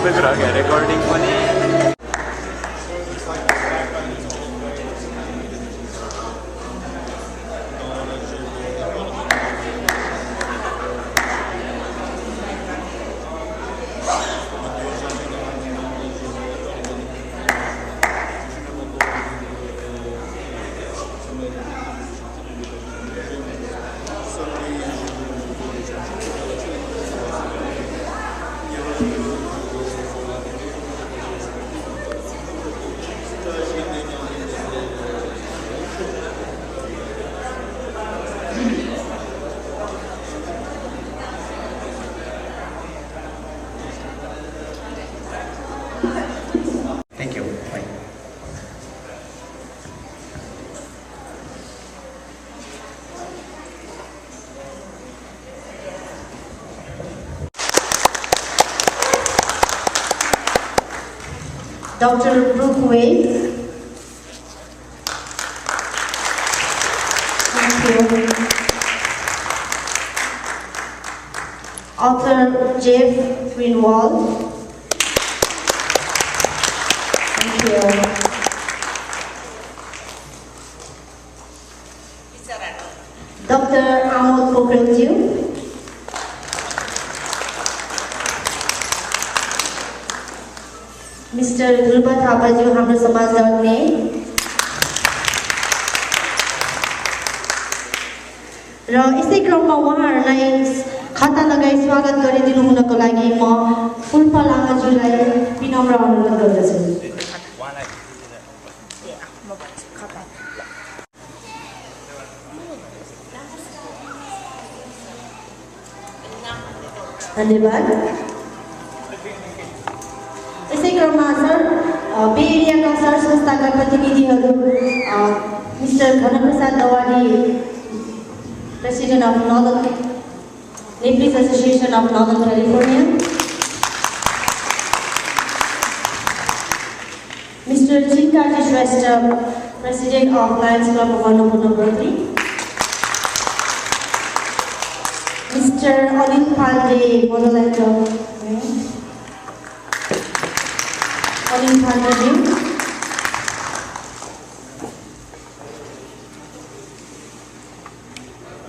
सबै कुरा क्या रेकर्डिङ पनि Thank you. Bye. Dr. Brook. Thank you. Author Jeff Greenwald. Thank you. Dr. Amod Pokhrelju. Mr. Dhruva Thapaju, हाम्रो समाजदल ने र यसै क्रममा उहाँहरूलाई खाता लगाई स्वागत गरिदिनु हुनको लागि म पुष्प लामाज्यूलाई विनम्र अनुरोध गर्दछु। धन्यवाद। यसै क्रममा सर बे एरियाका सर संस्थाका प्रतिनिधिहरू mister Ghanaprasad Dawadi, president of northern Nepalese association of northern California, mister Chinkaji Shrestha, president of Lions Club of Annapurna 3, mister Anil Pandey, moderator Anil पाण्डेजी,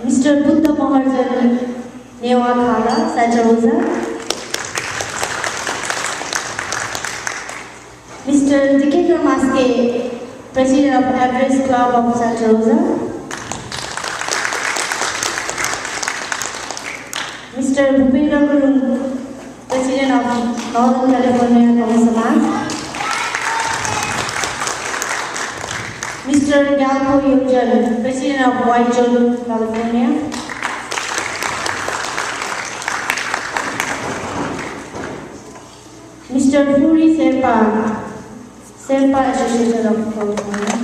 मिस्टर बुद्ध महर्जन नेवा खाला सैचरोजा, mister Jikendra Maske, president of Everest Club of सैचरोजा, mister Bhupendra Gurung, president of northern California Kavi Samaj, mister Gyalpo Yojan, president of वाइजोल California, mister Phuri Sherpa, Sherpa association of California,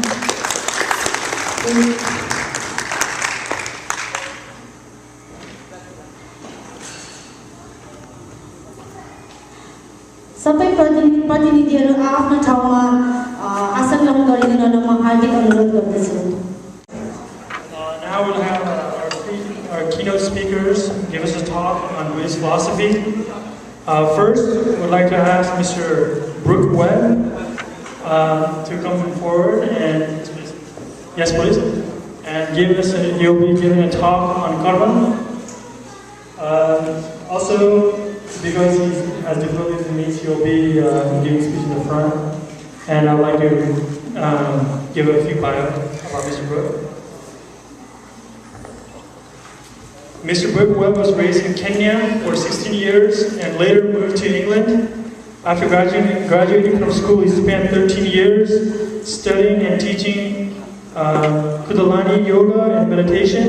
सबै प्रतिनिधिहरू आफ्नो ठाउँमा आसन ग्रहण गरिदिन म हार्दिक अनुरोध गर्दछु। Now we'll have our keynote speakers give us a talk on Buddhist philosophy. First, we'd like to ask Mr. Brook to come forward and, yes please, and he'll be giving a talk on karma. Also, because he has difficulties in these, he'll be giving speech in the front. And I'd like to give a few bio about Mr. Brook. Mr. Brook was raised in Kenya for 16 years and later moved to England. After graduating from school, he spent 13 years studying and teaching Kundalini yoga and meditation.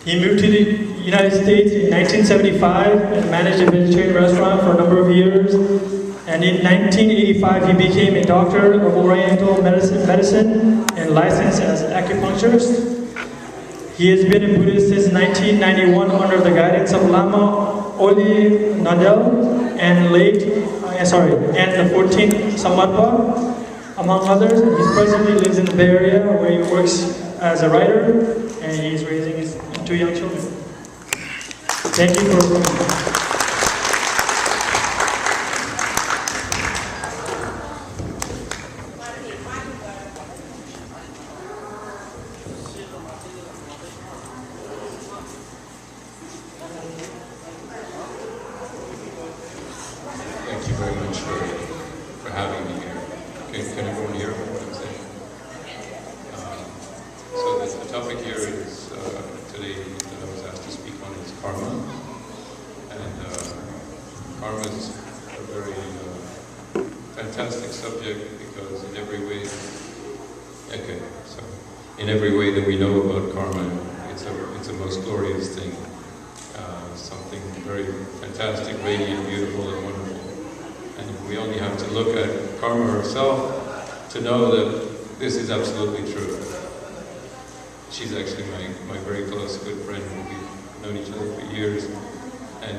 He moved to the United States in 1975 and managed a vegetarian restaurant for a number of years. And in 1985, he became a doctor of Oriental medicine and licensed as acupuncturist. He has been a Buddhist since 1991 under the guidance of Lama Oli Nadel and the 14th Samadpa, among others. He presently lives in the Bay Area where he works as a writer and he is raising his 2 young children. Thank you for coming. you very much for having me here. Can everyone hear what I'm saying? So the topic here is, today that I was asked to speak on is karma. And karma is a very fantastic subject because in every way, in every way that we know about karma, it's a most glorious thing. Something very fantastic, radiant, beautiful, and wonderful. And we only have to look at karma herself to know that this is absolutely true. She's actually my very close, good friend. We've known each other for years. And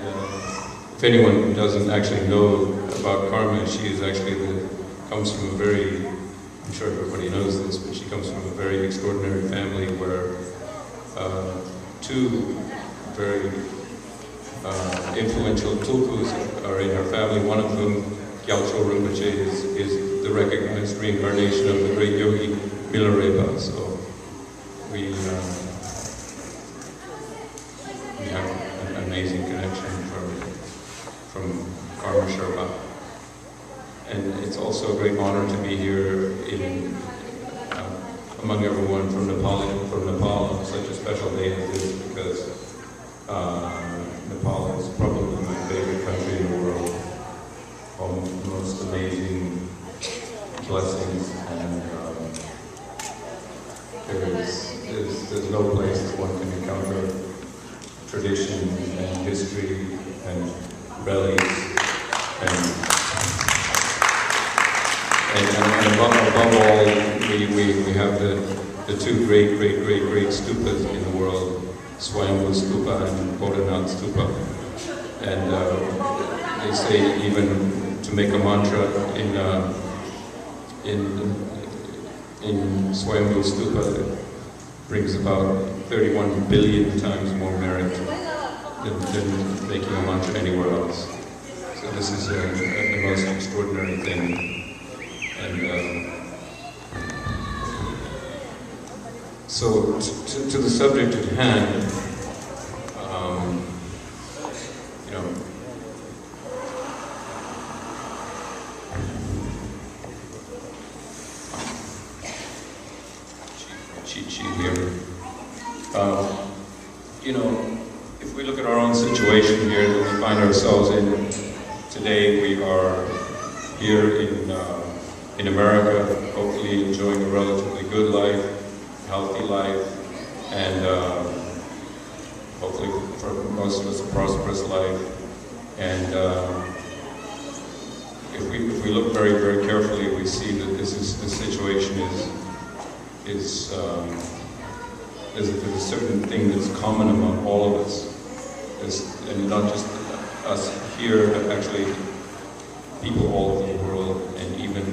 if anyone doesn't actually know about karma, she is actually comes from a very, I'm sure everybody knows this, but she comes from a very extraordinary family where two very influential tulkus are in her family. One of them, Gyaltso Rinpoche, is the recognized reincarnation of the great yogi Milarepa. So we have an amazing connection from Karma Sherpa. And it's also a great honor to be here among everyone from Nepal on such a special day as this, because Nepal is probably my favorite country in the world. The most amazing blessings, and there's no place that one can encounter tradition and history and relics and above all, we have the two great stupas in the world, Swayambhu Stupa and Bodhanath Stupa. And they say even to make a mantra in Swayambhu Stupa brings about 31 billion times more merit than making a mantra anywhere else. So this is the most extraordinary thing. And so to the subject at hand, cheat sheet here. If we look at our own situation here that we find ourselves in today, we are here in America, hopefully enjoying a relatively good life, healthy life, and hopefully for most of us a prosperous life. And if we look very carefully, we see that this situation is there's a certain thing that's common among all of us, and not just us here, but actually people all over the world, and even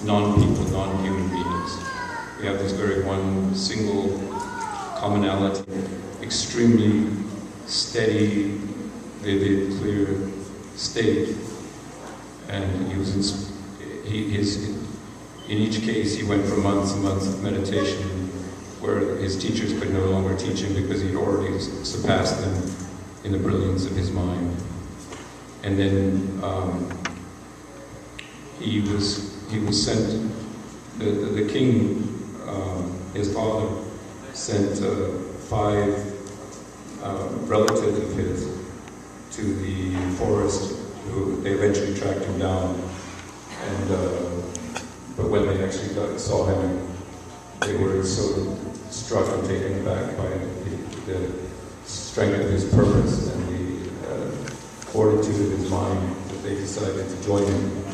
non-people, non-human beings. We have this very one single commonality, extremely steady, vivid, clear state. And in each case, he went for months and months of meditation, where his teachers could no longer teach him because he'd already surpassed them in the brilliance of his mind. And then he was sent. The king, his father, sent 5 relatives of his to the forest. They eventually tracked him down, and but when they actually saw him, they were so struck and taken aback by the strength of his purpose and the fortitude of his mind that they decided to join him.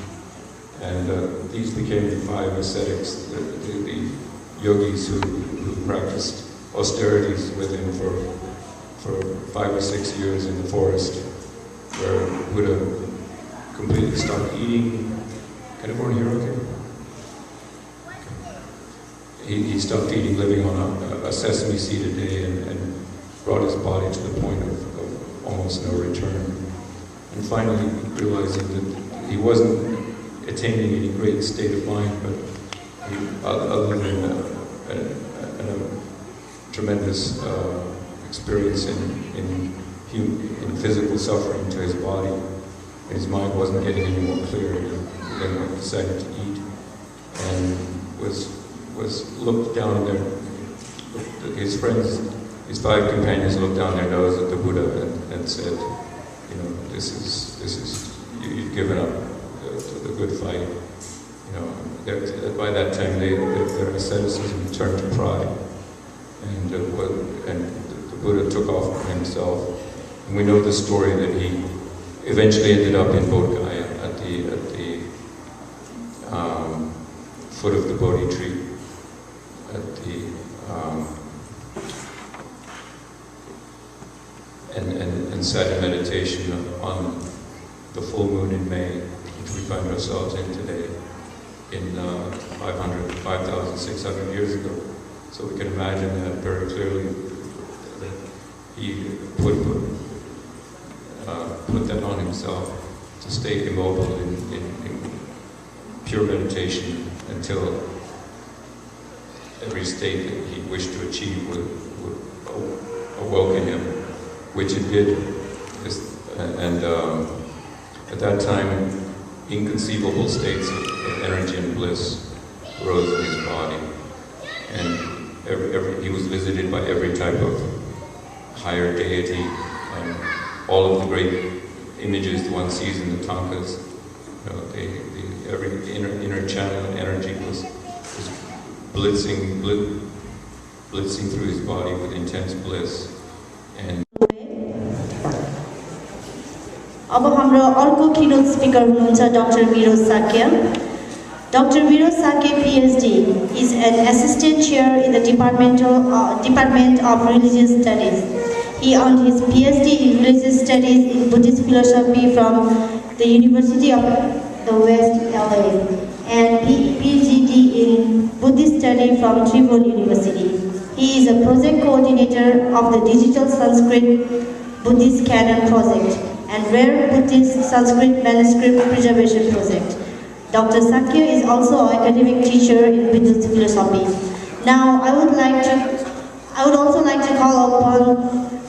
And these became the 5 ascetics, the yogis who practiced austerities with him for 5 or 6 years in the forest, where Buddha completely stopped eating. Can everyone hear okay? He stopped eating, living on a sesame seed a day, and brought his body to the point of almost no return. And finally, realizing that he wasn't attaining any great state of mind, but other than a tremendous experience in physical suffering to his body, His mind wasn't getting any more clear. He then decided to eat, and was looked down there. His friends, his 5 companions, looked down their nose at the Buddha and said, you know, this is you've given up the good fight. You know, by that time their asceticism turned to pride, and the Buddha took off for himself. And we know the story that he eventually ended up in Bodh Gaya at the foot of the Bodhi tree, and sat in meditation on the full moon in May, which we find ourselves in today, in 5,600 years ago. So we can imagine that very clearly, that he put that on himself to stay immobile in pure meditation until every state that he wished to achieve would awoke in him, which it did. And at that time, inconceivable states of energy and bliss rose in his body, and he was visited by every type of higher deity, and all of the great images one sees in the Tankas. You know, every inner channel and energy was blitzing through his body with intense bliss. And अब हाम्रो अर्को keynote speaker हुनुहुन्छ Dr. Viros Sakya. Dr. Viros Sakya PhD is an assistant chair in the Department of Religious Studies. He earned his PhD in Religious Studies in Buddhist philosophy from the University of the West LA and PhD in Buddhist study from Tribhuvan University. He is a project coordinator of the Digital Sanskrit Buddhist Canon Project and Rare Buddhist Sanskrit Manuscript Preservation Project. Dr. Sakya is also an academic teacher in Buddhist philosophy. Now, I would also like to call upon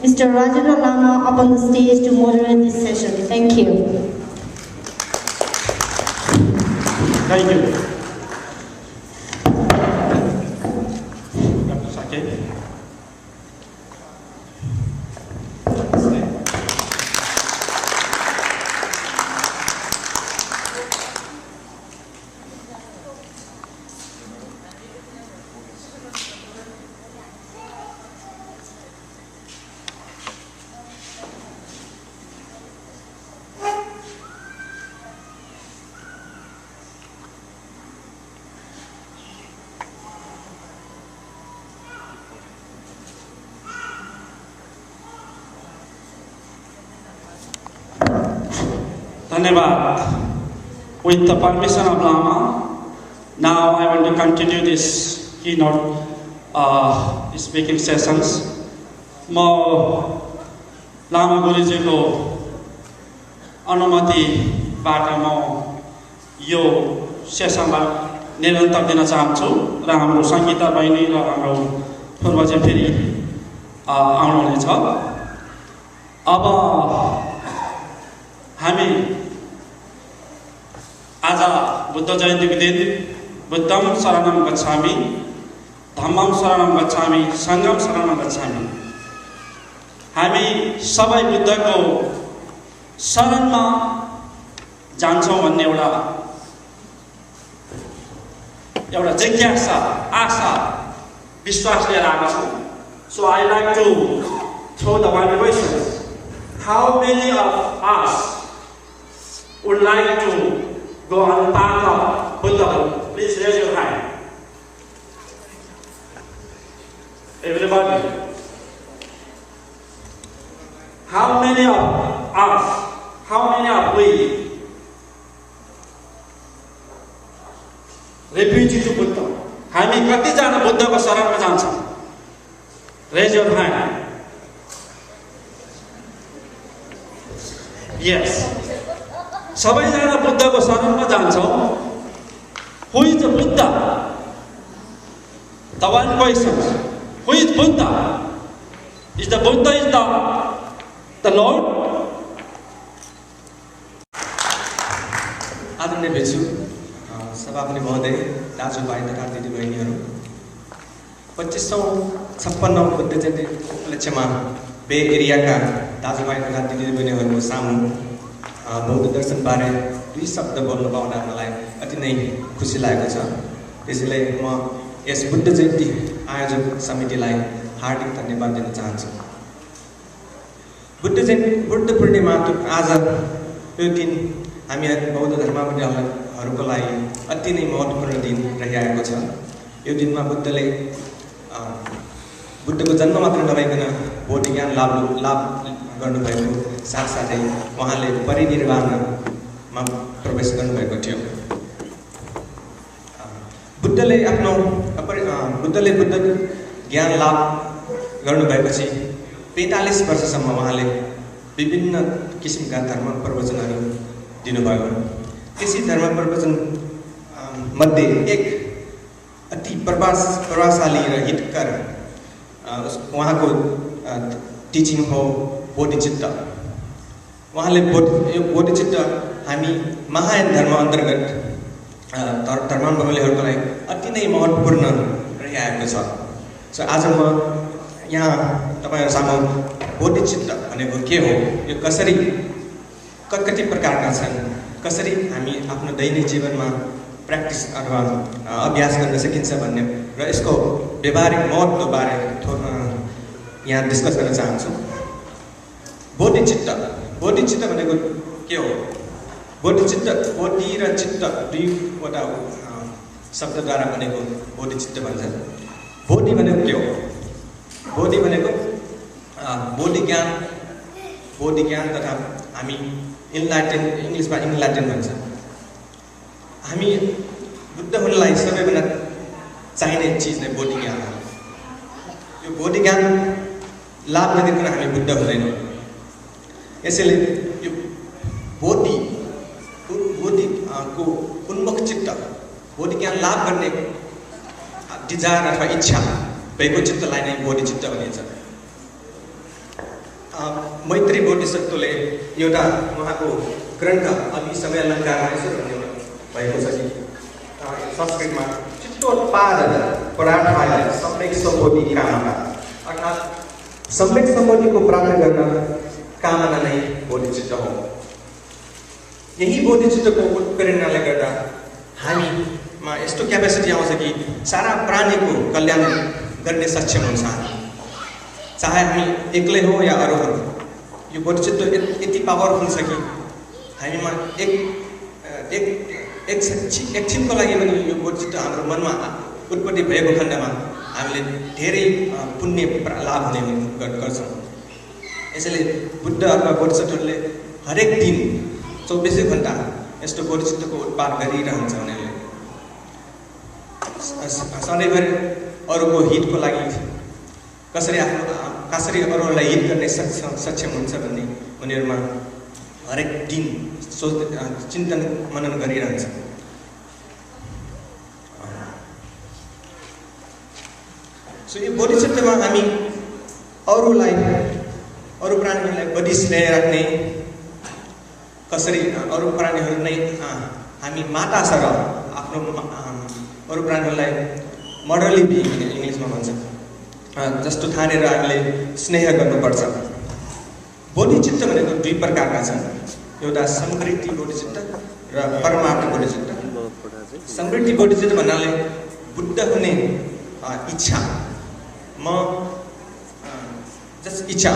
Mr. Rajendra Lama up on the stage to moderate this session. Thank you. Thank you. Dr. Sakya. With the permission of Lama, now I want to continue this keynote speaking sessions. Mo Lama Guruji ko अनुमतिबाट म यो सेसनलाई निरन्तर दिन चाहन्छु र हाम्रो संगीता बहिनी र हाम्रो पूर्वज फेरि आउनुहुनेछ। अब हामी आज बुद्ध जयन्तीको दिन बुद्धम शरणम गच्छामि, धम्मम शरणम गच्छामि, सङ्घम शरणम गच्छामि। हामी सबै बुद्धको शरणमा जान्छौँ भन्ने एउटा जिज्ञासा, आशा, विश्वास लिएर आएका छौँ। So I like to throw the one question. How many of us would like to go on the path of Buddha? Please raise your hand. Everybody. How many of us, how many of we refugee to Buddha? हामी कतिजना बुद्धको शरणमा जान्छौँ? Raise your hand. Yes. सबैजना बुद्धको शरणमा जान्छौँ। Who is the Buddha? The one question. Who is Buddha? Is the Buddha the Lord? आदरणीय भिक्षु सभापति महोदय, दाजुभाइ तथा दिदीबहिनीहरू, 2556 बुद्ध जयन्ती उपलक्ष्यमा बे एरियाका दाजुभाइ तथा दिदीबहिनीहरूको सामु बौद्ध दर्शनबारे 2 शब्द बोल्न पाउँदा मलाई अति नै खुसी लागेको छ। त्यसैले म यस बुद्ध जयन्ती आयोजक समितिलाई हार्दिक धन्यवाद दिन चाहन्छु। बुद्ध पूर्णिमा आज यो दिन हामी बौद्ध धर्मावलम्बीहरूको लागि अति नै महत्त्वपूर्ण दिन रहिआएको छ। यो दिनमा बुद्धको जन्म मात्र नभइकन बोधि ज्ञान लाभ गर्नुभएको साथसाथै उहाँले परिनिर्वाणमा प्रवेश गर्नुभएको थियो। बुद्धले बुद्ध ज्ञान लाभ गर्नुभएपछि 45 वर्षसम्म उहाँले विभिन्न किसिमका धर्म प्रवचनहरू दिनुभयो। त्यसै धर्म प्रवचन मध्ये एक अति प्रभावशाली र हितकर उहाँको टिचिङ हो बोधिचित्त। उहाँले बोधिचित्त हामी महायान धर्म अन्तर्गत धर्मावलम्बीहरूको लागि अति नै महत्त्वपूर्ण रहिआएको छ। सो आज म यहाँ तपाईहरु सामु बोधिचित्त भनेको के हो, यो कसरी कति प्रकारका छन्, कसरी हामी आफ्नो दैनिक जीवनमा प्र्याक्टिस अथवा अभ्यास गर्न सकिन्छ भन्ने र यसको व्यवहारिक महत्त्वबारे यहाँ डिस्कस गर्न चाहन्छु। बोधिचित्त भनेको के हो? बोधिचित्त, बोधि र चित्त दुईवटा शब्दद्वारा बनेको बोधिचित्त भन्छ। बोधि भनेको के हो? बोधि भनेको बोधि ज्ञान तथा हामी इङ्ग्लिसमा इन्लाइटेन भन्छ। हामी बुद्ध हुनलाई सबैभन्दा चाहिने चिज नै बोधि ज्ञान हो। यो बोधि ज्ञान लाभ नगरिकन हामी बुद्ध हुँदैनौँ। यसैले यो बोधिको उन्मुख चित्त, बोधि ज्ञान लाभ गर्ने डिजायर अथवा इच्छा भएको चित्तलाई नै बोधिचित्त भनिन्छ। मैत्री बोधिसत्वले एउटा उहाँको ग्रन्थ अभिसमय अलङ्कारमा यसरी भन्ने भएको छ कि संस्कृतमा चित्तोत्पाद पराठाय सम्यक सम्बोधि कामना, अर्थात् सम्यक सम्बोधिको प्राप्त गर्न कामना नै बोधिचित्त हो। यही बोधिचित्तको उत्प्रेरणाले गर्दा हामीमा यस्तो क्यापेसिटी आउँछ कि सारा प्राणीको कल्याण गर्ने सक्षम हुन्छ। चाहे हामी एक्लै हो या अरू हो, यो बोधिचित्त यति पावरफुल छ कि हामीमा एकछिनको लागि पनि यो बोधिचित्त हाम्रो मनमा उत्पत्ति भएको खण्डमा हामीले धेरै पुण्य लाभ हुने गर्छौँ। यसैले बुद्ध अथवा बोधिसत्वले हरेक दिन 24 घण्टा यस्तो बोधिचित्तको उत्पाद गरिरहन्छ। उनीहरूले सधैँभरि अरूको हितको लागि कसरी अरूलाई हित गर्ने सक्षम हुन्छ भन्ने उनीहरूमा हरेक दिन चिन्तन मनन गरिरहन्छ। सो यो बोधिचित्तमा हामी अरू प्राणीहरूलाई बढी स्नेह राख्ने, कसरी अरू प्राणीहरू नै हामी माता सरह आफ्नो अरू प्राणीहरूलाई मोडरली बिइङ इङ्ग्लिसमा भन्छ जस्तो ठानेर हामीले स्नेह गर्नुपर्छ। बोधिचित्त भनेको 2 प्रकारका छन्, एउटा समृद्धि बोधिचित्त र परमार्थ बोधिचित्त। समृद्धि बोधिचित्त भन्नाले बुद्ध हुने इच्छा, म जस इच्छा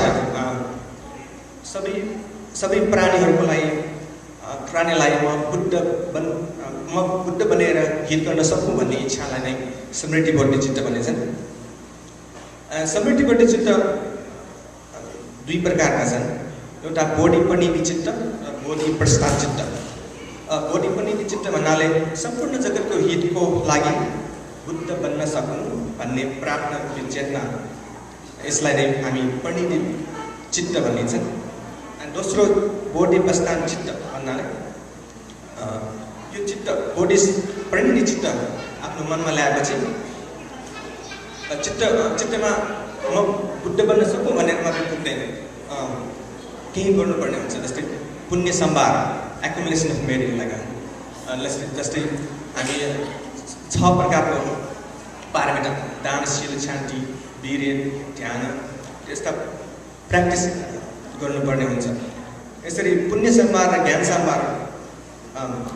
सबै प्राणीलाई म बुद्ध बनेर हित गर्न सकूँ भन्ने इच्छालाई नै समृद्धि बोधिचित्त भनिन्छन्। समृद्धि बोधिचित्त 2 प्रकारका छन्, एउटा बोधिपनिधि चित्त र बोधि प्रस्थान चित्त। बोधिपनिधि चित्त भन्नाले सम्पूर्ण जगतको हितको लागि बुद्ध बन्न सकौँ भन्ने प्रार्थना चेतना, यसलाई नै हामी परिणिति चित्त भनिन्छन्। अनि दोस्रो बोधि प्रस्थान चित्त भन्नाले यो चित्त परिणिति चित्त आफ्नो मनमा ल्याएपछि चित्तमा म बुद्ध बन्न सकूँ भनेर मात्रै पुग्दैन, केही गर्नुपर्ने हुन्छ। जस्तै पुण्य सम्भार, एक्युमुलेसन अफ मेरिट लगाएर जस्तै हामी 6 प्रकारको पारामिटर दानशील शान्ति वीर्य ध्यान यस्ता प्र्याक्टिस गर्नुपर्ने हुन्छ यसरी पुण्य सम्भार र ज्ञान सम्भार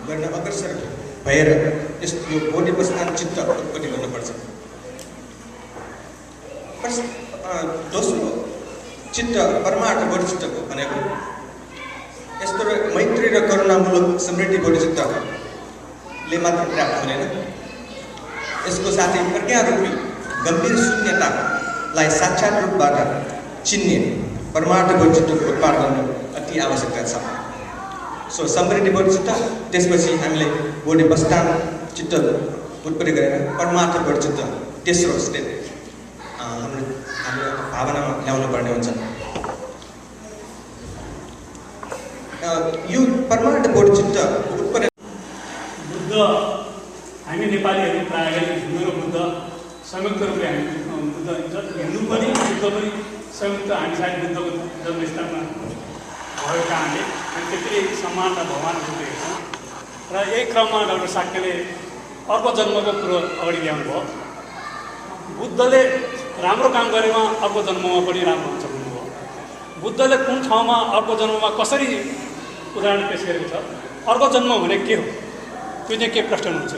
गर्न अग्रसर भएर यो बोडी बस्तान चित्त उत्पत्ति गर्नुपर्छ दोस्रो चित्त परमार्थ बोडी चित्तको भनेको यस्तो मैत्री र करुणामूलक समृद्धि बोडी चित्तले मात्र प्राप्त हुँदैन यसको साथै प्रज्ञारूपी गम्भीर शून्यतालाई साक्षात रूपबाट चिन्ने परमार्थ बोधी चित्तको उत्पादन गर्नु अति आवश्यकता छ सो समृद्धि बोधी चित्त त्यसपछि हामीले बोडी बस्तान चित्त उत्पत्ति गरेर परमार्थ बोधी चित्त तेस्रो स्टेप हाम्रो भावनामा ल्याउनु पर्ने हुन्छ यो परमार्थ बोधी चित्त उत्पत्ति बुद्ध हामी नेपालीहरू प्रायः हिन्दू र बुद्ध संयुक्त रूपले हामी बुद्ध हिन्दू पनि बुद्ध पनि संयुक्त हामी सायद बुद्धको जन्मस्थानमा भएको कारणले हामी त्यति सम्मान र भगवानको हेर्छौँ र यही क्रममा डाक्टर साक्यले अर्को जन्मको कुरो अगाडि ल्याउनु भयो बुद्धले राम्रो काम गरेमा अर्को जन्ममा पनि राम्रो हुन्छ भन्नुभयो बुद्धले कुन ठाउँमा अर्को जन्ममा कसरी उदाहरण पेश गरेको छ अर्को जन्म भने के हो त्यो चाहिँ के प्रश्न हुन्छ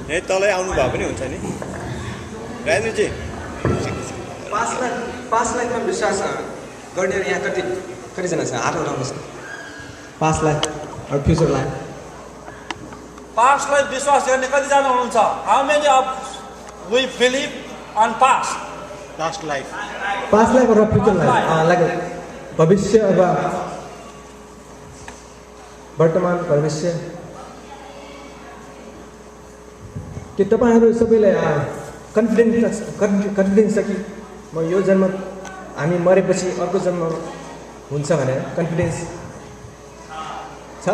यही तलै आउनु भए पनि हुन्छ नि राजेन्द्रजी 5 लाखमा विश्वास गर्ने यहाँ कतिजना छ हात उठाउनुहोस् 5 लाख और फ्युचर लाइफ 5 लाख विश्वास गर्ने कतिजना हुनुहुन्छ how many of we believe on past last life 5 lakh और फ्युचर लाइफ भविष्य अथवा वर्तमान भविष्य के तपाईहरु सबैले कन्फिडेन्स छ कि म यो जन्म हामी मरेपछि अर्को जन्म हुन्छ भनेर कन्फिडेन्स छ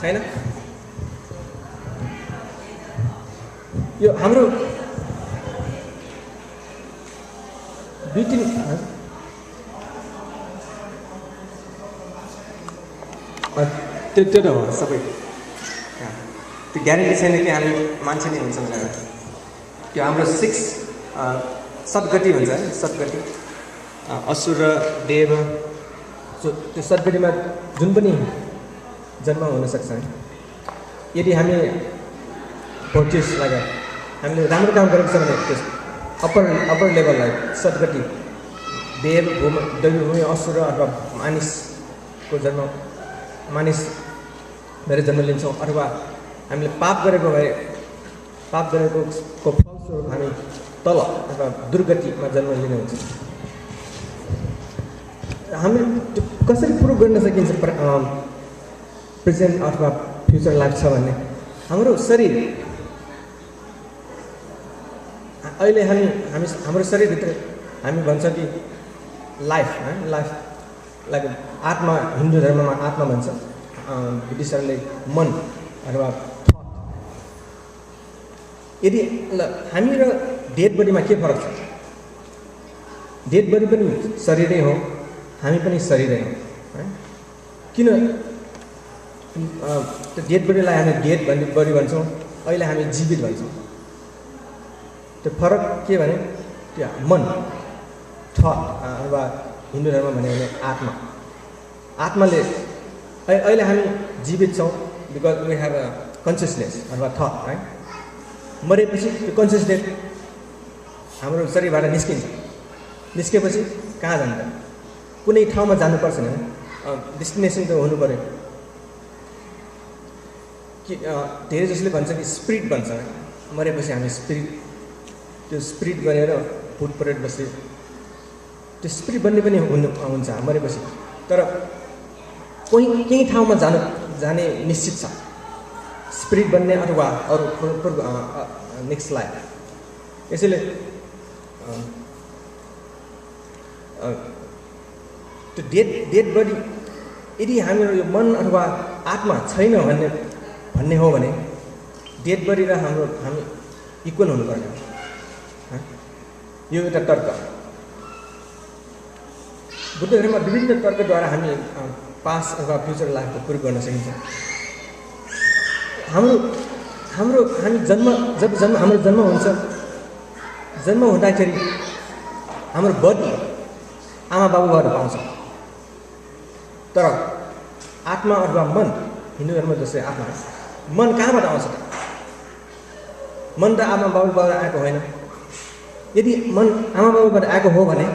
छैन यो हाम्रो त्यो त हो सबै त्यो ग्यारेन्टी छैन कि हामी मान्छे नै हुन्छ भनेर त्यो हाम्रो 6 सद्गति भन्छ है सद्गति असुर र देव त्यो सद्गतिमा जुन पनि जन्म हुन सक्छ यदि हामी भोटिस लाग्यो हामीले राम्रो काम गरेको छ भने त्यस अप्पर लेभललाई सद्गति देव दैवी असुर अथवा मानिसको जन्म मानिस भएर जन्म लिन्छौँ अथवा हामीले पाप गरेको फलस्वरूप हामी तल अथवा दुर्गतिमा जन्म लिने हुन्छ हामीले त्यो कसरी प्रुभ गर्न सकिन्छ प्रेजेन्ट अथवा फ्युचर लाइफ छ भन्ने हाम्रो शरीर अहिले हाम्रो शरीरभित्र हामी भन्छ कि लाइफ लाइक आत्मा हिन्दू धर्ममा आत्मा भन्छ बुद्धिस्टहरूले मन अथवा थट यदि हामी र डेड बडीमा के फरक छ डेड बडी पनि शरीरै हो हामी पनि शरीरै हो है किन त्यो डेड बडीलाई हामी डेड भन्ने बडी भन्छौँ अहिले हामी जीवित भन्छौँ त्यो फरक के भने त्यो मन थट अथवा हिन्दू धर्म भन्यो भने आत्माले अहिले हामी जीवित छौँ because we have a consciousness अथवा थट है मरेपछि त्यो कन्सियसनेस हाम्रो शरीरबाट निस्केपछि कहाँ जान्छ कुनै ठाउँमा जानुपर्छ नि डेस्टिनेसन त हुनु पऱ्यो कि धेरै जसले भन्छ कि स्पिरिट भन्छ मरेपछि हामी त्यो स्पिरिट बनेर भूत प्रेत बस्यो त्यो स्पिरिट बन्ने पनि हुन्छ मरेपछि तर केही ठाउँमा जाने निश्चित छ स्पिरिट बन्ने अथवा अरू नेक्स्ट लाइफ यसैले त्यो डेड बडी यदि हाम्रो यो मन अथवा आत्मा छैन भन्ने हो भने डेड बडी र हामी इक्वल हुनुपर्ने हो यो एउटा तर्क बुद्ध धर्ममा विभिन्न तर्कद्वारा हामी पास्ट अथवा फ्युचर लाइफको प्रुभ गर्न सकिन्छ हाम्रो हामी हाम्रो जन्म हुन्छ जन्म हुँदाखेरि हाम्रो बडी आमा बाबुबाट पाउँछ तर आत्मा अथवा मन हिन्दू धर्म जस्तै आत्मा मन कहाँबाट आउँछ मन त आमा बाबुबाट आएको होइन यदि मन आमा बाबुबाट आएको हो भने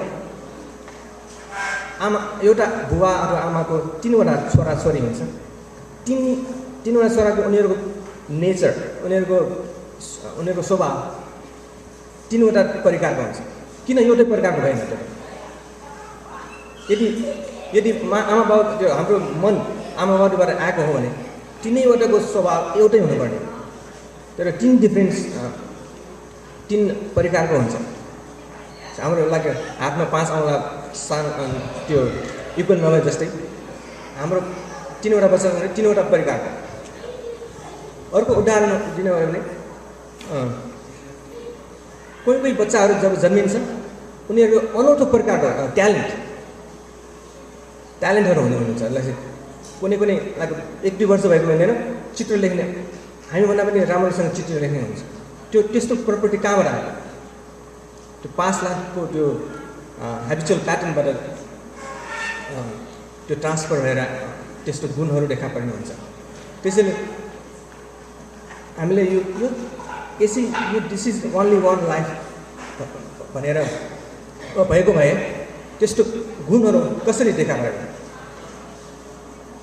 आमा एउटा बुबा अथवा आमाको 3वटा छोराछोरी हुन्छ तीनवटा छोराको उनीहरूको नेचर उनीहरूको स्वभाव 3वटा प्रकारको हुन्छ किन एउटै प्रकारको भएन त्यो यदि आमा बाबु त्यो हाम्रो मन आमा बाबुबाट आएको हो भने 3वटाको स्वभाव एउटै हुनुपर्ने तर 3 प्रकारको हुन्छ हाम्रो लागि हातमा 5 औँला त्यो इक्वल नभए जस्तै हाम्रो 3वटा बच्चा 3वटा प्रकारको अर्को उदाहरण दिनु भयो भने कोही बच्चाहरू जब जन्मिन्छ उनीहरूको अनौठो प्रकारको ट्यालेन्टहरू हुनुहुन्छ कुनै लाइक 1-2 वर्ष भएको हुँदैन चित्र लेख्ने हामीभन्दा पनि राम्रोसँग चित्र लेख्ने हुन्छ त्यस्तो प्रपर्टी कहाँबाट आयो त्यो 5 लाखको त्यो ह्याबिचुअल प्याटर्नबाट त्यो ट्रान्सफर भएर त्यस्तो गुणहरू देखा पर्ने हुन्छ त्यसैले हामीले यो this is only one life भनेर भएको भए त्यस्तो गुणहरू कसरी देखा भयो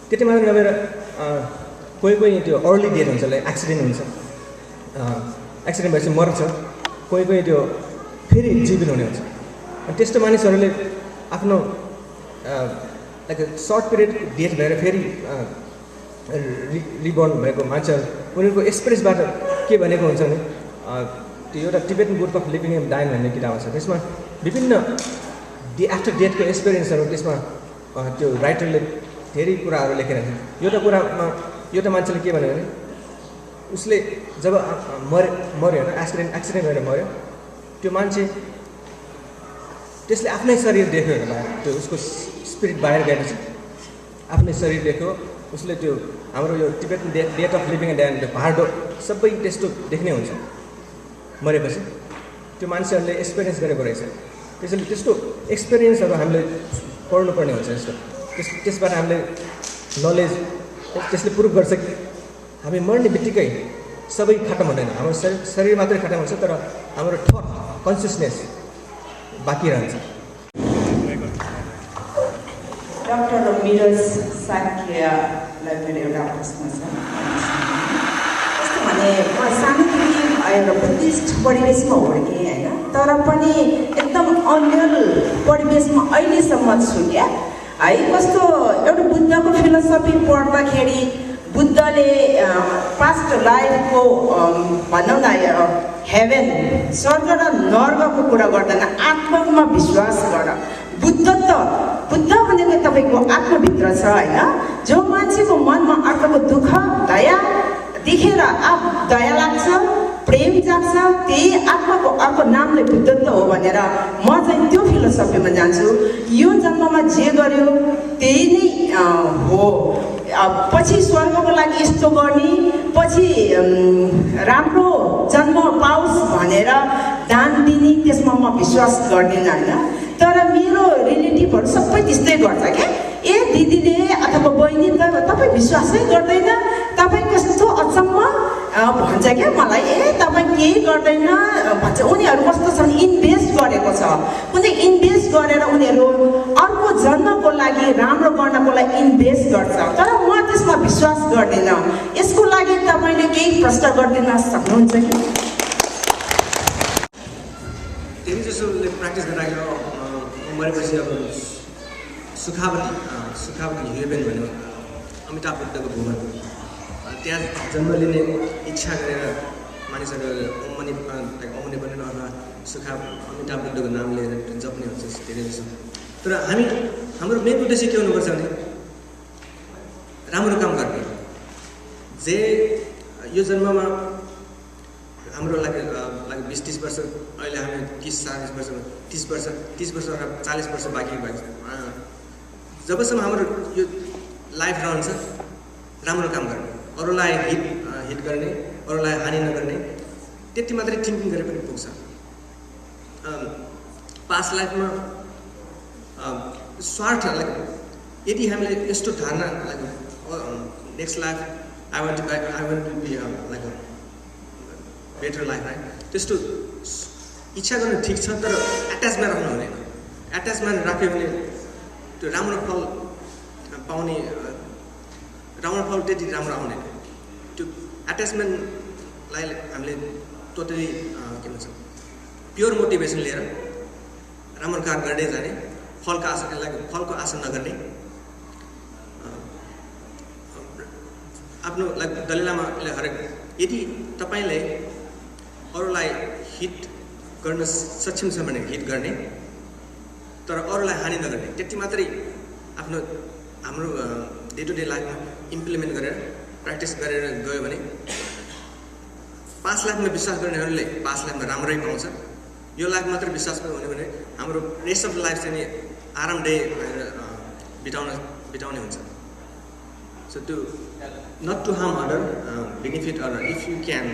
त्यति मात्र नभएर कोही त्यो अर्ली डेथ हुन्छ लाइक एक्सिडेन्ट हुन्छ एक्सिडेन्ट भएपछि मर्छ कोही त्यो फेरि जीवित हुने हुन्छ अनि त्यस्तो मानिसहरूले आफ्नो लाइक सर्ट पिरियड डेथ भएर फेरि रिबर्न भएको मान्छेहरू उनीहरूको एक्सपिरियन्सबाट के भनेको हुन्छ भने त्यो एउटा Tibetan book of living and डाइन भन्ने किताब छ त्यसमा विभिन्न आफ्टर डेथको एक्सपिरियन्सहरू त्यसमा त्यो राइटरले धेरै कुराहरू लेखेर छ एउटा मान्छेले के भन्यो भने उसले जब मर्यो होइन एक्सिडेन्ट भएर मर्यो त्यो मान्छे त्यसले आफ्नै शरीर देख्यो बाहिर त्यो उसको स्पिरिट बाहिर गएपछि आफ्नै शरीर देख्यो उसले त्यो हाम्रो यो Tibetan date of living and dying भार्डो सबै त्यस्तो देख्ने हुन्छ मरेपछि त्यो मान्छेहरूले एक्सपिरियन्स गरेको रहेछ त्यसैले त्यस्तो एक्सपिरियन्सहरू हामीले पढ्नुपर्ने हुन्छ यस्तो त्यसबाट हामीले नलेज त्यसले प्रुभ गर्छ कि हामी मर्ने बित्तिकै सबै खतम हुँदैन हाम्रो शरीर मात्रै खतम हुन्छ तर हाम्रो थट कन्सियसनेस बाँकी रहन्छ डाक्टर मिरज साक्यलाई मेरो एउटा प्रश्न छ कस्तो भने म सानोदेखि एउटा बुद्धिस्ट परिवेशमा हुर्केँ होइन तर पनि एकदम अन्यल परिवेशमा अहिलेसम्म छु क्या है कस्तो एउटा बुद्धको फिलोसफी पढ्दाखेरि बुद्धले पास्ट लाइफको भनौँ न हेभेन स्वर्ग र नर्कको कुरा गर्दैन आत्मामा विश्वास गर बुद्ध भनेको तपाईँको आत्मभित्र छ होइन जो मान्छेको मनमा अर्काको दुःख दया देखेर दया लाग्छ प्रेम जाग्छ त्यही आत्माको अर्को नामले बुद्धत्व हो भनेर म चाहिँ त्यो फिलोसफीमा जान्छु यो जन्ममा जे गर्यो त्यही नै हो पछि स्वर्गको लागि यस्तो गर्ने पछि राम्रो जन्म पाओस् भनेर दान दिने त्यसमा म विश्वास गर्दिनँ होइन तर मेरो रिलेटिभहरू सबै त्यस्तै गर्छ क्या ए दिदीले अथवा बहिनी त तपाईँ विश्वासै गर्दैन तपाईँ कस्तो अचम्म भन्छ क्या मलाई ए तपाईँ केही गर्दैन भन्छ उनीहरू कस्तो छन् इन्भेस्ट गरेको छ कुनै इन्भेस्ट गरेर उनीहरू अर्को जन्मको लागि राम्रो गर्नको लागि इन्भेस्ट गर्छ तर म त्यसमा विश्वास गर्दिनँ यसको लागि तपाईँले केही प्रश्न गरिदिन सक्नुहुन्छ कि धेरै जसोले प्र्याक्टिस गरिराखेर मरेपछि अब सुखावती हेभेन भन्यो अमिताभ बुद्धको भूमन त्यहाँ जन्म लिने इच्छा गरेर मानिसहरू अमनी बनेर अथवा अमिताभ बुद्धको नाम लिएर जप्ने हुन्छ धेरै जसो तर हाम्रो मेन उद्देश्य के हुनुपर्छ भने राम्रो काम गर्ने जे यो जन्ममा हाम्रो लागि 20-30 वर्ष अहिले हामी 30-40 वर्ष 30 वर्ष 40 वर्ष बाँकी भएको छ। जबसम्म हाम्रो यो लाइफ रहन्छ राम्रो काम गर्ने, अरूलाई हिट गर्ने, अरूलाई हानि नगर्ने, त्यति मात्रै थिङ्किङ गरे पनि पुग्छ। पास्ट लाइफमा स्वार्थ यदि हामीले यस्तो धारणा next life I want to be better life है, त्यस्तो इच्छा गर्नु ठिक छ, तर एट्याचमा राख्नु हुँदैन। एट्याचमा राख्यो भने त्यो राम्रो फल पाउने, राम्रो फल त्यति राम्रो आउँदैन। त्यो एट्याचमेन्टलाई हामीले टोटली के भन्छ प्योर मोटिभेसन लिएर राम्रो काम गर्दै जाने, फलको आशा नगर्ने। आफ्नो दलिलामाले हरेक यदि तपाईँले अरूलाई हिट गर्न सक्षम छ भने हिट गर्ने, तर अरूलाई हानि नगर्ने, त्यति मात्रै हाम्रो डे टु डे लाइफमा इम्प्लिमेन्ट गरेर प्र्याक्टिस गरेर गयो भने पास्ट लाइफमा विश्वास गर्नेहरूले पास्ट लाइफमा राम्रै पाउँछ। यो लाइफ मात्र विश्वास हुने भने हाम्रो रेस्ट अफ लाइफ चाहिँ आरामदायी भएर बिताउने हुन्छ। So to not to harm other, benefit other if you can,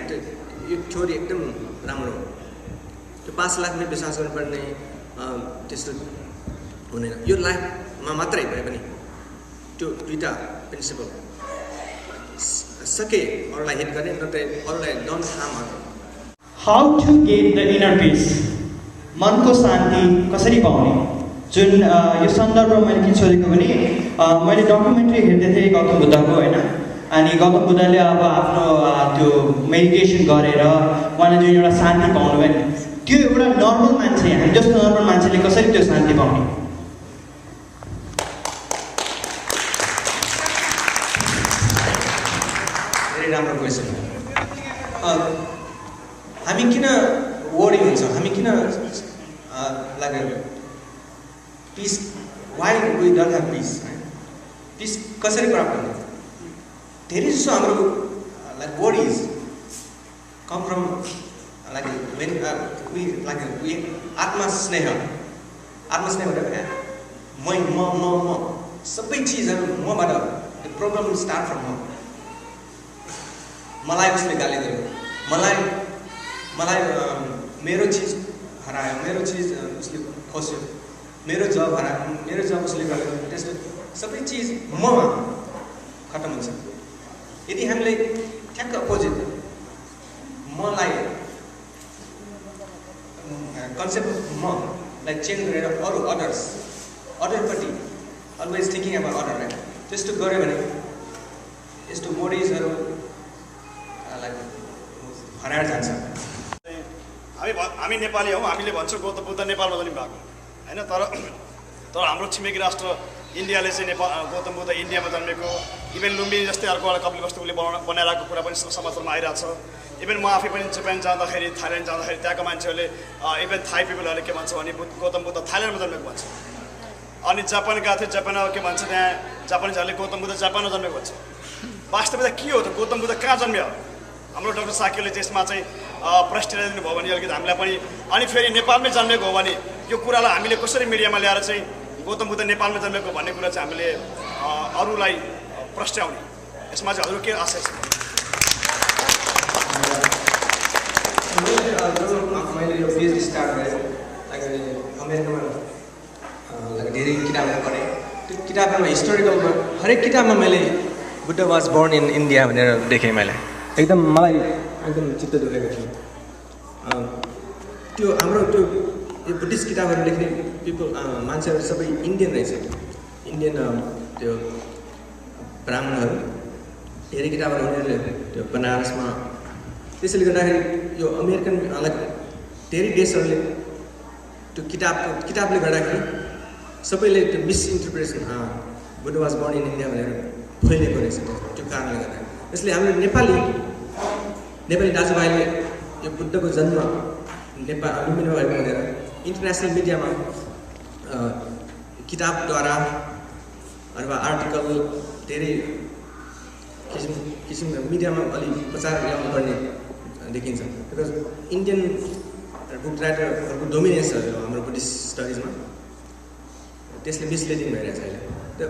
यो थ्योरी एकदम राम्रो हो। त्यो पास्ट लाइफमै विश्वास गर्नुपर्ने त्यस्तो हुँदैन। यो लाइफमा मात्रै भए पनि त्यो दुईवटा प्रिन्सिपल सके अरूलाई हिट गर्ने, नत्र अरूलाई don't harm other. How to get the inner peace, मनको शान्ति कसरी पाउने? जुन यो सन्दर्भमा मैले के सोधेको भने मैले डकुमेन्ट्री हेर्दै थिएँ गौतम बुद्धको होइन, अनि गौतम बुद्धले अब आफ्नो त्यो मेडिटेसन गरेर उहाँले जुन एउटा शान्ति पाउनुभयो नि, त्यो एउटा नर्मल मान्छे, हामी जस्तो नर्मल मान्छेले कसरी त्यो शान्ति पाउने? धेरै राम्रो क्वेसन। हामी किन वरी हुन्छ, हामी किन peace, why we don't have peace, peace कसरी प्राप्त हुन्छ? धेरै जस्तो हाम्रो worries come from when we आत्मस्नेह भनेर म सबै चिजहरू मबाट, द प्रब्लम स्टार्ट फ्रम म। मलाई उसले गाली गर्यो, मलाई मेरो चिज हरायो, मेरो चिज उसले खोस्यो, मेरो जब हरायो, मेरो जब उसले गर्यो, त्यस्तो सबै चिज ममा खतम हुन्छ। यदि हामीले ठ्याक्क अपोजिट मलाई कन्सेप्ट मलाई चेन्ज गरेर अरू अदरपट्टि अलवेज थिङ्किङ अबाउट अदर, त्यस्तो गऱ्यो भने यस्तो मोडिजहरू हराएर जान्छ। हामी नेपाली हौँ, हामीले भन्छौँ गौतम बुद्ध नेपालमा जन्म भएको होइन, तर हाम्रो छिमेकी राष्ट्र इन्डियाले चाहिँ गौतम बुद्ध इन्डियामा जन्मेको, इभेन लुम्बिनी जस्तै अर्को एउटा कपिल वस्तुले बनाइरहेको कुरा पनि समाचारमा आइरहेको छ। इभेन म आफै पनि जापान जाँदाखेरि, थाइल्यान्ड जाँदाखेरि त्यहाँको मान्छेहरूले इभन थाई पिपलहरूले के भन्छ भने गौतम बुद्ध थाइल्यान्डमा जन्मेको भन्छ। अनि जापान गएको थियो, जापानमा के भन्छ त्यहाँ जापानिजहरूले गौतम बुद्ध जापानमा जन्मेको भन्छ। वास्तवमा के हो त, गौतम बुद्ध कहाँ जन्म्यो? हाम्रो डाक्टर साक्यले त्यसमा चाहिँ प्रश्न दिनुभयो भने अलिकति हामीलाई पनि, अनि फेरि नेपालमै जन्मेको हो भने यो कुरालाई हामीले कसरी मिडियामा ल्याएर चाहिँ गौतम बुद्ध नेपालमा जन्मेको भन्ने कुरा चाहिँ हामीले अरूलाई प्रस्ट्याउने, यसमा चाहिँ हजुर के आशा छ? मैले यो पिएचडी स्टार्ट गरेँ अमेरिकामा, धेरै किताबहरू पढेँ। त्यो किताबहरूमा हिस्टोरिकलमा हरेक किताबमा मैले Buddha was born in India भनेर देखेँ। मलाई एकदम चित्त दुखेको थियो। त्यो हाम्रो त्यो यो बुद्धिस्ट किताबहरू लेख्ने मान्छेहरू सबै इन्डियन रहेछ, इन्डियन त्यो ब्राह्मणहरू धेरै किताबहरू उनीहरूले त्यो बनारसमा। त्यसैले गर्दाखेरि यो अमेरिकन धेरै देशहरूले त्यो किताबले गर्दाखेरि सबैले त्यो misinterpretation Buddha was born in India भनेर फैलिएको रहेछ। त्यो कारणले गर्दाखेरि यसले हाम्रो नेपाली दाजुभाइले यो बुद्धको जन्म लुम्बिनीमा भएको भनेर इन्टरनेसनल मिडियामा किताबद्वारा अथवा आर्टिकल धेरै किसिमको मिडियामा अलि प्रचार ल्याउनु पर्ने देखिन्छ बिकज इन्डियन बुक राइटरहरूको डोमिनेन्सहरू हाम्रो बुद्धिस्ट स्टडिजमा त्यसले मिसलिडिङ भइरहेछ अहिले त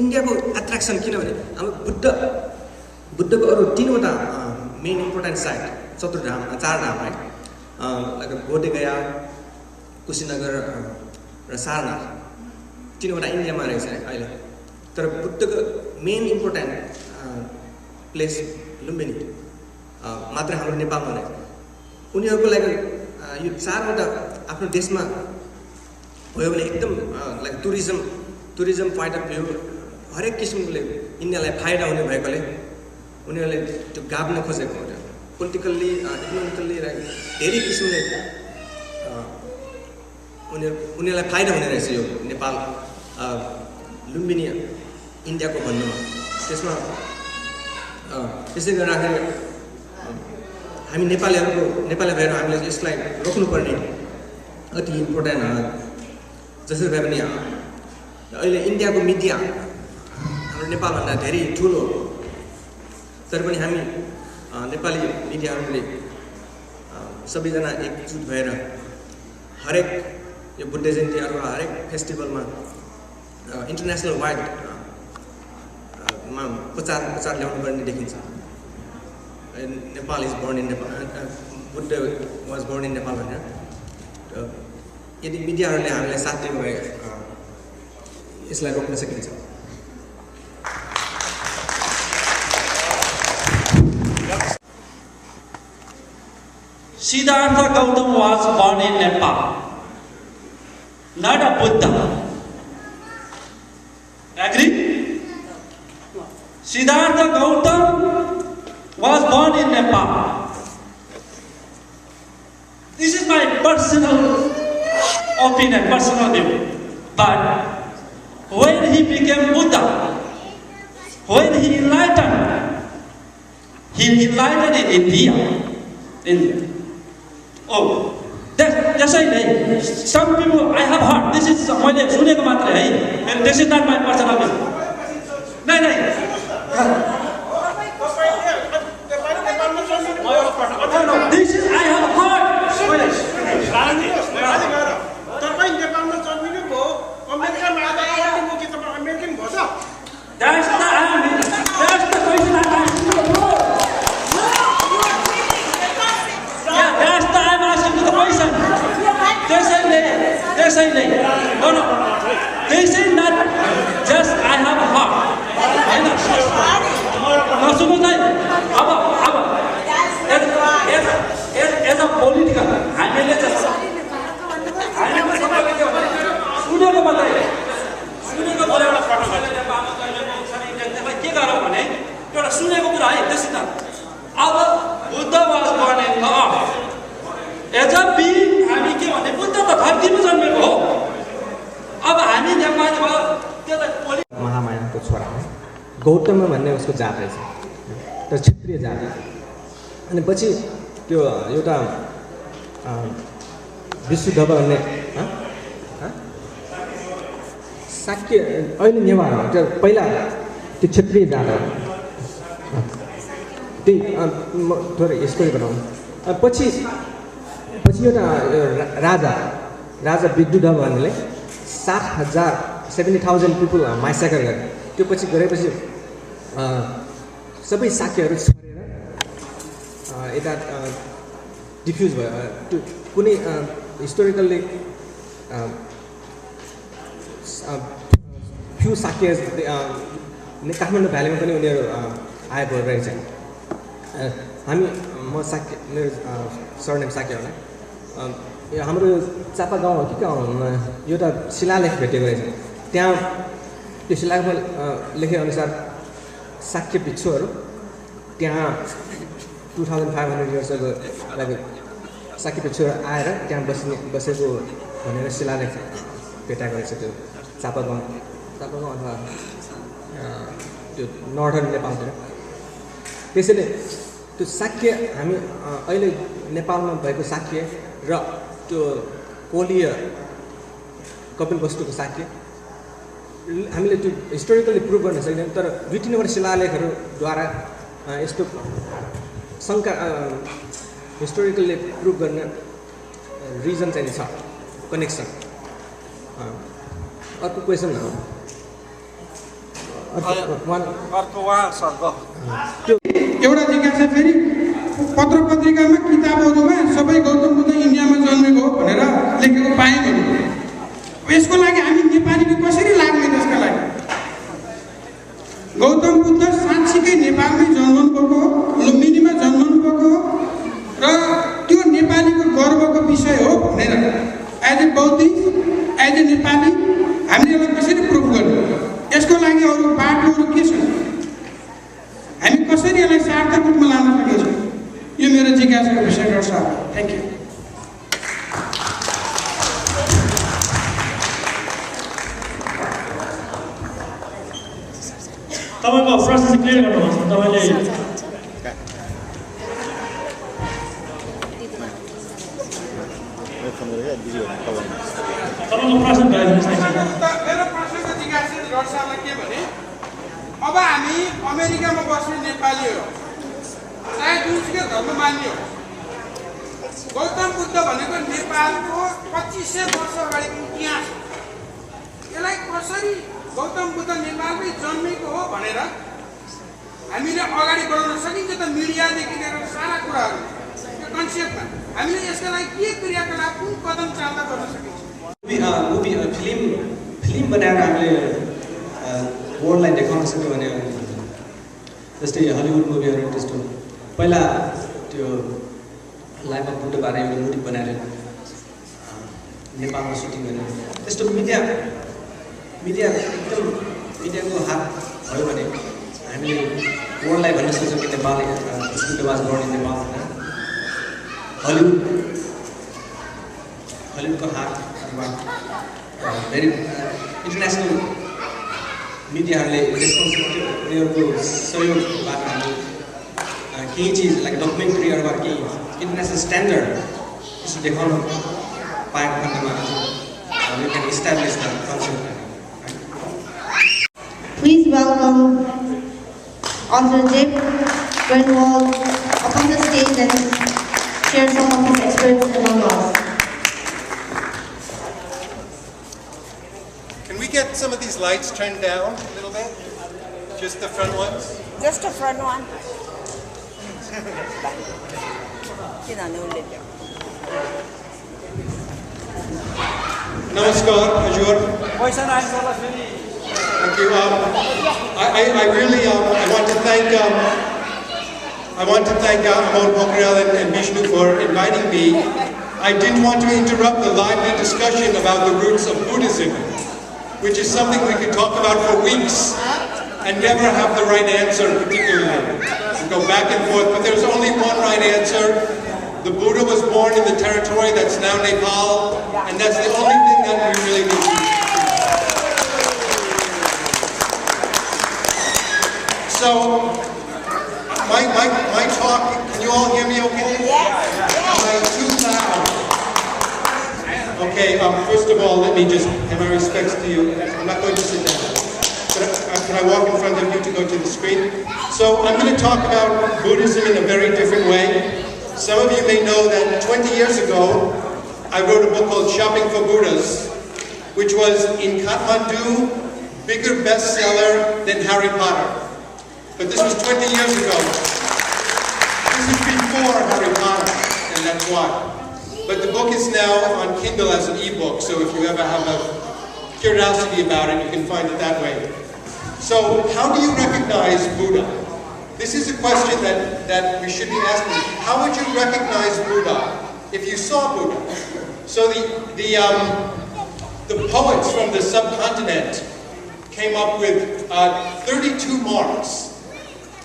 इन्डियाको एट्र्याक्सन किनभने हाम्रो बुद्धको अरू 3वटा मेन इम्पोर्टेन्ट साइट चतुर्धाम 4 धाम है बोधगया कुशीनगर र सारनाथ 3वटा इन्डियामा रहेछ अहिले तर बुद्धको मेन इम्पोर्टेन्ट प्लेस लुम्बिनी मात्र हाम्रो नेपालमा रहेछ उनीहरूको लागि यो 4वटा आफ्नो देशमा भयो भने एकदम like tourism point of view हरेक किसिमले इन्डियालाई फाइदा हुने भएकोले उनीहरूले त्यो गाभ्न खोजेको हो पोलिटिकल्ली इकोनोमिकल्ली धेरै किसिमले उनीहरूलाई फाइदा हुने रहेछ यो नेपाल लुम्बिनी इन्डियाको भन्नुमा त्यसमा त्यसै गर्दाखेरि हामी नेपाली भएर हामीले यसलाई रोक्नुपर्ने अति इम्पोर्टेन्ट जसरी भए पनि अहिले इन्डियाको मिडिया हाम्रो नेपालभन्दा धेरै ठुलो तर पनि हामी नेपाली मिडियाहरूले सबैजना एकजुट भएर हरेक यो बुद्ध जयन्ती अथवा हरेक फेस्टिभलमा इन्टरनेसनल वाइड प्रचार ल्याउनुपर्ने देखिन्छ Nepal is born in Nepal Buddha was born in Nepal भनेर यदि मिडियाहरूले हामीलाई साथ दिएको भए यसलाई रोक्न सकिन्छ Siddhartha Gautama was born in Nepal, not a Buddha. Agree? Siddhartha Gautama was born in Nepal. This is my personal opinion, personal view. But when he became Buddha, when he enlightened in India. That's why some people I have heard, this is मैले सुनेको मात्र है, this is not my personal view. नहीं No, this is I have heard. तपाईं नेपालमा जन्मिनु भयो, अमेरिकामा आएर पढ्नु कि तपाईं अमेरिकन भन्छ? That's the question I'm asking you. Yeah, that's the I'm asking you the question. They say no. They say not just I have a heart. No, सुनो नहीं. अब as a political, हामीले चाहिँ सुनेको बताए सुनेको कुरा एउटा फटोले नेपालमा जन्मेको छ नि त्यसलाई के गरौँ भने एउटा सुनेको कुरा है त्यसै त अब Buddha was born in the earth as a being हामी के भने बुद्ध त धरतीमा जन्मेको हो अब हामी नेपाली भयो त्यसलाई महामायाको छोरा हो गौतम भन्ने उसको जात रहेछ तर क्षेत्रीय जात अनि पछि त्यो एउटा विशुद्धव भन्ने शाक्य अहिले नेवार हो त्यो पहिला त्यो क्षेत्रीय जात हो त्यही थोरै स्टोरी बनाउनु पछि एउटा राजा विद्युधव भन्नेले 70,000 पिपुल माइसाकर गरे त्यो पछि गरेपछि सबै शाक्यहरू छरेर यता डिफ्युज भयो कुनै हिस्टोरिकल्ली फ्यु शाक्य काठमाडौँ भ्यालीमा पनि उनीहरू आएको रहेछ म शाक्य मेरो सरनेम शाक्य होला हाम्रो चापा गाउँ हो कि कहाँ एउटा शिलालेख भेटेको रहेछ त्यहाँ त्यो शिलालेखमा लेखेअनुसार शाक्य भिक्षुहरू त्यहाँ 2500 इयर्स अगो लागि शाक्य भिक्षुहरू आएर त्यहाँ बसेको भनेर शिलालेख भेटाएको रहेछ त्यो चापा गाउँ अथवा त्यो नर्दर्न नेपालतिर त्यसैले त्यो शाक्य हामी अहिले नेपालमा भएको शाक्य र त्यो कोलीय कपिल वस्तुको शाक्य हामीले त्यो हिस्टोरिकल्ली प्रुभ गर्न सक्दैनौँ तर दुई तिनवटा शिलालेखहरूद्वारा यस्तो शङ्का हिस्टोरिकलले प्रुभ गर्ने रिजन चाहिँ छ कनेक्सन अर्को क्वेसन एउटा जिज्ञासा फेरि पत्र पत्रिकामा किताबहरूमा सबै गौतम बुद्ध इन्डियामा जन्मेको हो भनेर लेखेको पाएँ भने यसको लागि हामी नेपालीले कसरी लाग्ने त्यसका लागि गौतम बुद्ध साँच्चीकै नेपालमै जन्मनु भएको हो लुम्बिनीमा जन्मनु भएको हो र त्यो नेपालीको गर्वको विषय हो भनेर as a Buddhist as a Nepali हामीले यसलाई कसरी प्रुभ गर्ने यसको लागि अरू बाटोहरू के छन् हामी कसरी यसलाई सार्थक रूपमा लान सकिन्छौँ यो मेरो जिज्ञासाको विषय गर्छ थ्याङ्क यू तपाईँको प्रश्न चाहिँ क्लियर गर्नुहोस् न तपाईँले तपाईँको प्रश्न गराइदिनुहोस् न मेरो प्रश्नको जिज्ञासा गर्छमा के भने अब हामी अमेरिकामा बस्ने नेपाली हो चाहे जुनसुकै धर्म मान्ने हो गौतम बुद्ध भनेको नेपालको 2500 वर्ष अगाडिको इतिहास यसलाई कसरी गौतम बुद्ध नेपालमै जन्मेको हो भनेर हामीले अगाडि बढाउन सकिन्छ त मिडियादेखि लिएर सारा कुराहरू यो कन्सेप्टमा हामीले यसका लागि के क्रियाकलाप कुन कदम चाल्दा गर्न सकिन्छ फिल्म बनाएर हामीले वर्ल्डलाई देखाउन सक्यो भने जस्तै हलिउड मुभीहरू त्यस्तो पहिला त्यो लाइफ अफ बुद्धबारे एउटा मुभी बनाएर नेपालमा सुटिङ गरेर त्यस्तो मिडियाको हात भयो भने हामीले वर्ल्डलाई भन्न सक्छौँ कि नेपाल बुद्धवास गर्ने नेपाल हलिउडको हात अथवा भेरी इन्टरनेसनल मिडियाहरूले रेस्पोन्सिबिलिटी उनीहरूको सहयोगबाट हामी केही चिज लाइक डकुमेन्ट्री अथवा केही इन्टरनेसनल स्ट्यान्डर्ड यसो देखाउन पाएको खण्डमा we can establish the concept. Please welcome Author Jeff Greenwald upon the stage and share some of his experience among us. Can we get some of these lights turned down a little bit? Just the front ones? Just the front one. Namaskar, Ajur. Thank you. I really want to thank Amol Pokhriyal and Vishnu for inviting me. I didn't want to interrupt the lively discussion about the roots of Buddhism, which is something we could talk about for weeks and never have the right answer particularly. We go back and forth, but there's only one right answer. The Buddha was born in the territory that's now Nepal, and that's the only thing that we really need to do. So, my talk, can you all hear me okay? Am I too loud? Okay, first of all, let me just pay my respects to you. I'm not going to sit down. Can I walk in front of you to go to the screen? So, I'm going to talk about Buddhism in a very different way. Some of you may know that 20 years ago, I wrote a book called Shopping for Buddhas, which was in Kathmandu, bigger bestseller than Harry Potter. But this was 20 years ago. This is before Harry Potter, and that's why. But the book is now on Kindle as an ebook, so if you ever have a curiosity about it, you can find it that way. So, how do you recognize Buddha? This is a question that we should be asking. How would you recognize Buddha if you saw Buddha? So the poets from the subcontinent came up with 32 marks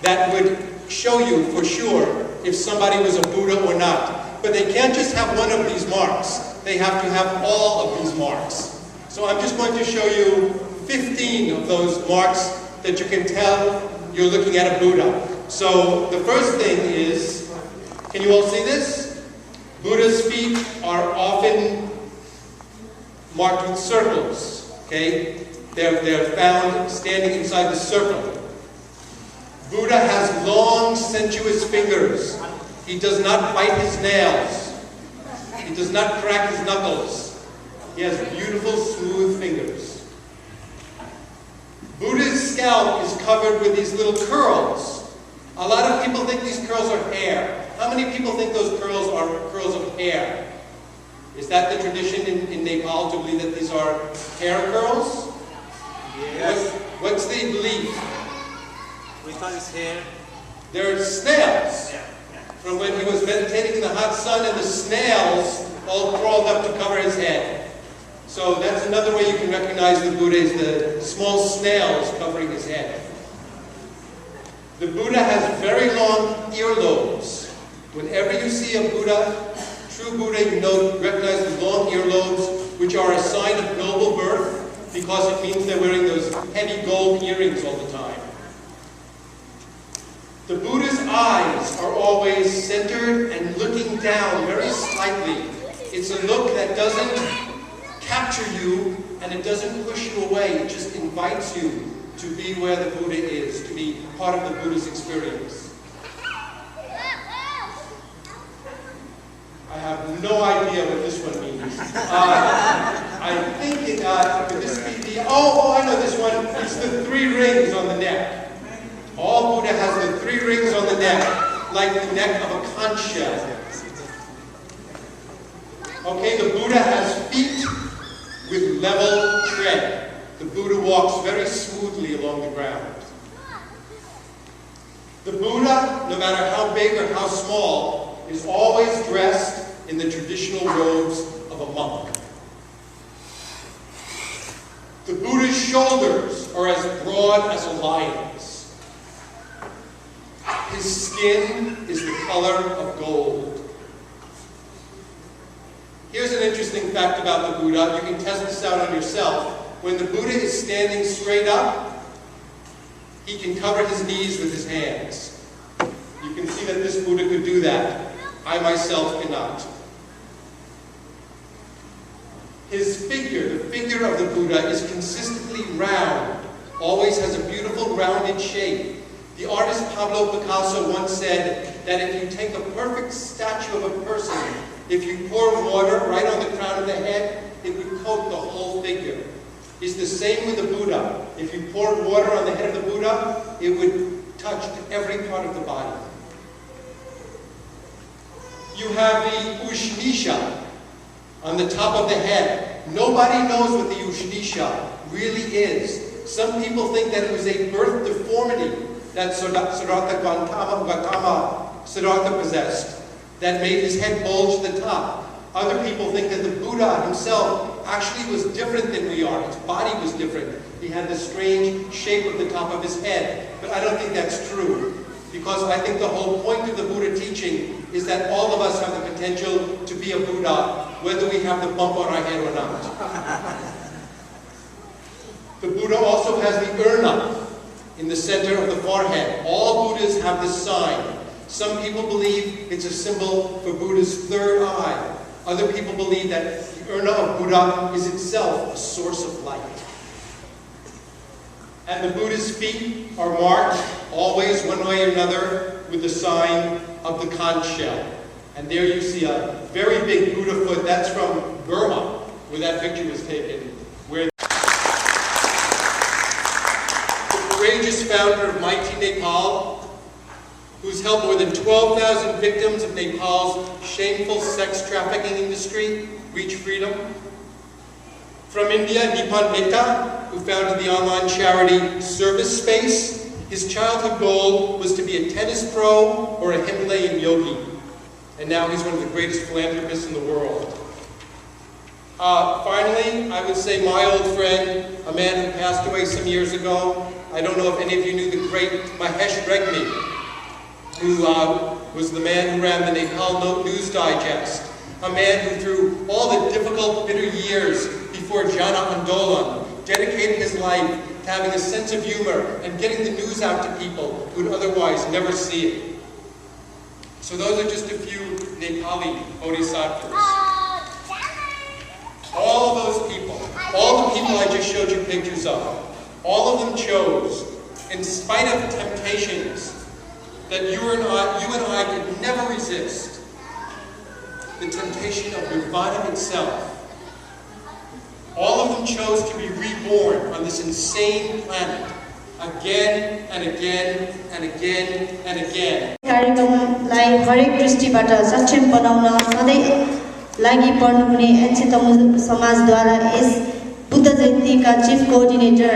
that would show you for sure if somebody was a Buddha or not. But they can't just have one of these marks. They have to have all of these marks. So I'm just going to show you 15 of those marks that you can tell you're looking at a Buddha. So the first thing is, can you all see this? Buddha's feet are often marked with circles, okay? They're found standing inside the circle. Buddha has long, sensuous fingers. He does not bite his nails. He does not crack his knuckles. He has beautiful, smooth fingers. Buddha's scalp is covered with these little curls. A lot of people think these curls are hair. How many people think those curls are curls of hair? Is that the tradition in Nepal to believe that these are hair curls? Yes. What's the belief? We thought it's hair. They're snails. From when he was meditating in the hot sun and the snails all crawled up to cover his head. So that's another way you can recognize the Buddha is the small snails covering his head. The Buddha has very long earlobes. Whenever you see a Buddha, true Buddha, you recognize the long earlobes, which are a sign of noble birth, because it means they're wearing those heavy gold earrings all the time. The Buddha's eyes are always centered and looking down very slightly. It's a look that doesn't capture you and it doesn't push you away. It just invites you to be where the Buddha is, to be part of the Buddha's experience. I have no idea what this one means. I think could this be the, I know this one. It's the 3 rings on the neck. All Buddha has the 3 rings on the neck, like the neck of a conch shell. Okay, the Buddha has feet with level tread. The Buddha walks very smoothly along the ground. The Buddha, no matter how big or how small, is always dressed in the traditional robes of a monk. The Buddha's shoulders are as broad as a lion's. His skin is the color of gold. Here's an interesting fact about the Buddha. You can test this out on yourself. When the Buddha is standing straight up, he can cover his knees with his hands. You can see that this Buddha could do that. I myself cannot. His figure, the figure of the Buddha, is consistently round, always has a beautiful rounded shape. The artist Pablo Picasso once said that if you take a perfect statue of a person, if you pour water right on the crown of the head, it would coat the whole figure. It's the same with the Buddha. If you poured water on the head of the Buddha, it would touch every part of the body. You have the Ushnisha on the top of the head. Nobody knows what the Ushnisha really is. Some people think that it was a birth deformity that Siddhartha possessed, that made his head bulge to the top. Other people think that the Buddha himself actually was different than we are. His body was different. He had the strange shape of the top of his head. But I don't think that's true, because I think the whole point of the Buddha teaching is that all of us have the potential to be a Buddha, whether we have the bump on our head or not. The Buddha also has the urna in the center of the forehead. All Buddhas have this sign. Some people believe it's a symbol for Buddha's third eye. Other people believe that the urna of Buddha is itself a source of light. And the Buddha's feet are marked, always one way or another, with the sign of the conch shell. And there you see a very big Buddha foot. That's from Burma, where that picture was taken. Where the courageous founder of Mighty Nepal, who's helped more than 12,000 victims of Nepal's shameful sex trafficking industry reach freedom. From India, Nipan Mehta, who founded the online charity Service Space. His childhood goal was to be a tennis pro or a Himalayan yogi. And now he's one of the greatest philanthropists in the world. Finally, I would say my old friend, a man who passed away some years ago. I don't know if any of you knew the great Mahesh Regmi, who was the man who ran the Nepal News Digest, a man who through all the difficult, bitter years before Jana Andolan dedicated his life to having a sense of humor and getting the news out to people who would otherwise never see it. So those are just a few Nepali bodhisattvas. All of those people, all the people I just showed you pictures of, all of them chose, in spite of temptations that you and I could never resist the temptation of nirvana itself. All of them chose to be reborn on this insane planet again and again and again and again. कार्यक्रमलाई हरेक दृष्टिबाट सक्षम बनाउन सधैँ लागि पर्नुहुने NC समाजद्वारा यस Buddha जयन्तीका chief coordinator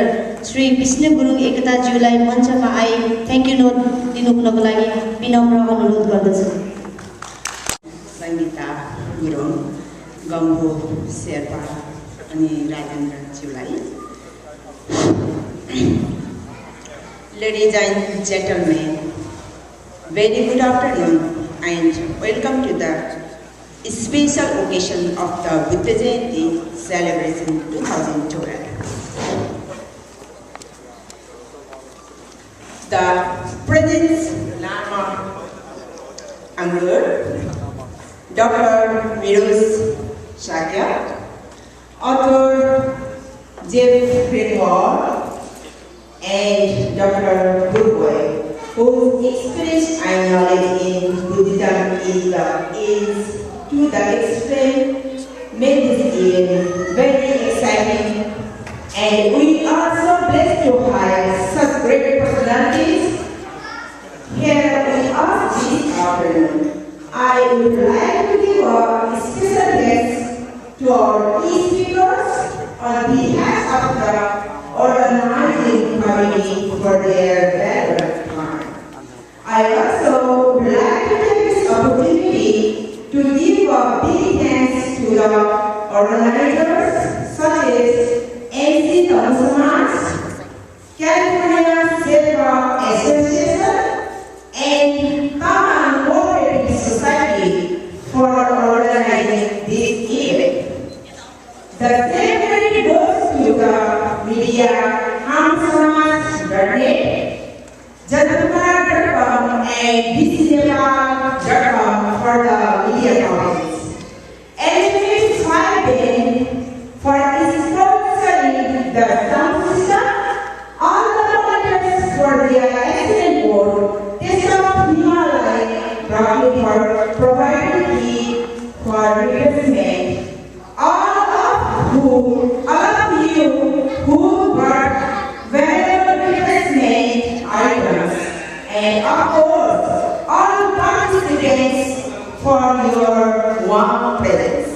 Shri Vishnu Gurung एकताज्यूलाई मञ्चमा I thank you note दिनुहुनको लागि विनम्र अनुरोध गर्दछु। सङ्गीता गुरुङ, गम्भो शेर्पा अनि राजेन्द्रज्यूलाई। Ladies and gentlemen, very good afternoon and welcome to the special occasion of the Buddha Jayanti celebration 2012. The present Lama Angler, Dr. Miros Sakya, author Jeff Greenwald, and Dr. Brook, whose experience and knowledge in Buddhism is to the extent made this event very exciting, and we are so blessed to have such great personalities here with us this afternoon. I would like to give a special thanks to our key speakers on behalf of the organizing committee for their valuable time. I also would like to take this opportunity to give a big thanks to the organizers such as NC Thomas, California Silver Association, and Common Cooperative Society for organizing this event. The same goes to the media, hamsamas.net, Janamar.com, and bcnepal.com for the media coverage. Elephant 5 for sponsoring the sound system, all the volunteers for their excellent work, Tesla Himalaya Rocket for providing the for replacement. All of you who brought valuable replacement items, and of course, all participants for your warm presence.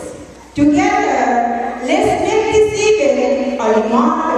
Together, let's make this event a remarkable